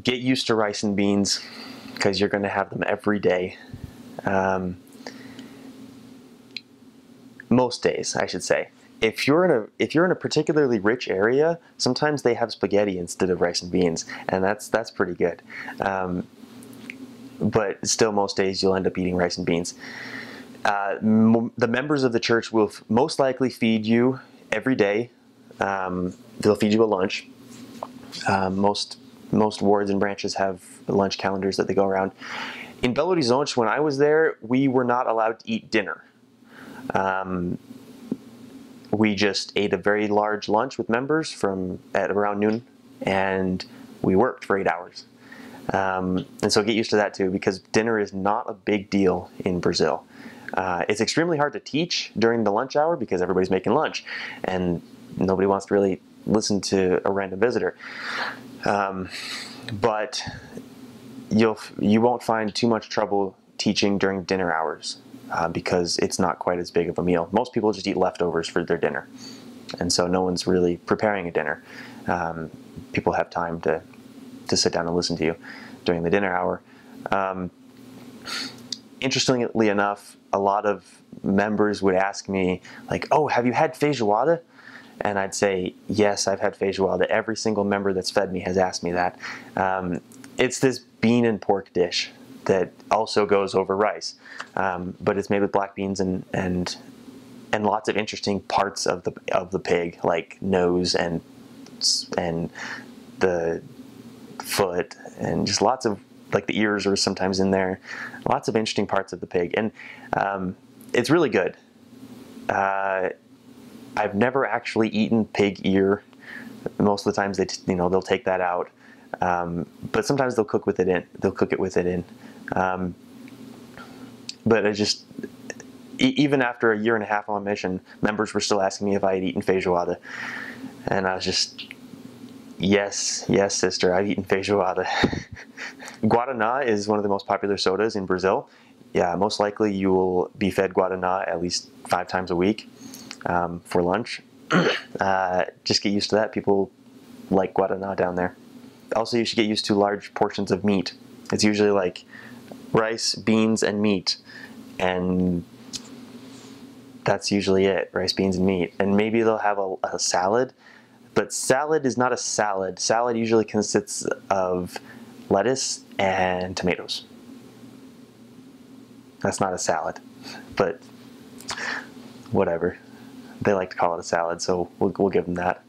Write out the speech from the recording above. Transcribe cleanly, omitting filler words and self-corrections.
get used to rice and beans because you're going to have them every day. Most days, I should say. If you're in a particularly rich area, sometimes they have spaghetti instead of rice and beans, and that's pretty good. But still, most days you'll end up eating rice and beans. The members of the church will most likely feed you every day. They'll feed you a lunch. Most wards and branches have lunch calendars that they go around. In Belo Horizonte, when I was there, we were not allowed to eat dinner. We just ate a very large lunch with members at around noon, and we worked for 8 hours. And so get used to that too, because dinner is not a big deal in Brazil. It's extremely hard to teach during the lunch hour because everybody's making lunch, and nobody wants to really listen to a random visitor. But you won't find too much trouble teaching during dinner hours. Because it's not quite as big of a meal. Most people just eat leftovers for their dinner, and so no one's really preparing a dinner. People have time to sit down and listen to you during the dinner hour. Interestingly enough, a lot of members would ask me, like, "Oh, have you had feijoada?" And I'd say, "Yes, I've had feijoada." Every single member that's fed me has asked me that. It's this bean and pork dish that also goes over rice, but it's made with black beans and lots of interesting parts of the pig, like nose and the foot, and just lots of, like, the ears are sometimes in there. Lots of interesting parts of the pig, and it's really good. I've never actually eaten pig ear. Most of the times they'll take that out, but sometimes they'll cook it with it in. But even after a year and a half on mission, members were still asking me if I had eaten feijoada, and I was just, yes, sister, I've eaten feijoada. Guaraná is one of the most popular sodas in Brazil. Yeah, most likely you will be fed Guaraná at least 5 times a week for lunch. Just get used to that. People like Guaraná down there. Also, you should get used to large portions of meat. It's usually like rice, beans, and meat, and that's usually it. Rice, beans, and meat, and maybe they'll have a salad, but salad is not a salad. Salad usually consists of lettuce and tomatoes. That's not a salad, but whatever. They like to call it a salad, so we'll give them that.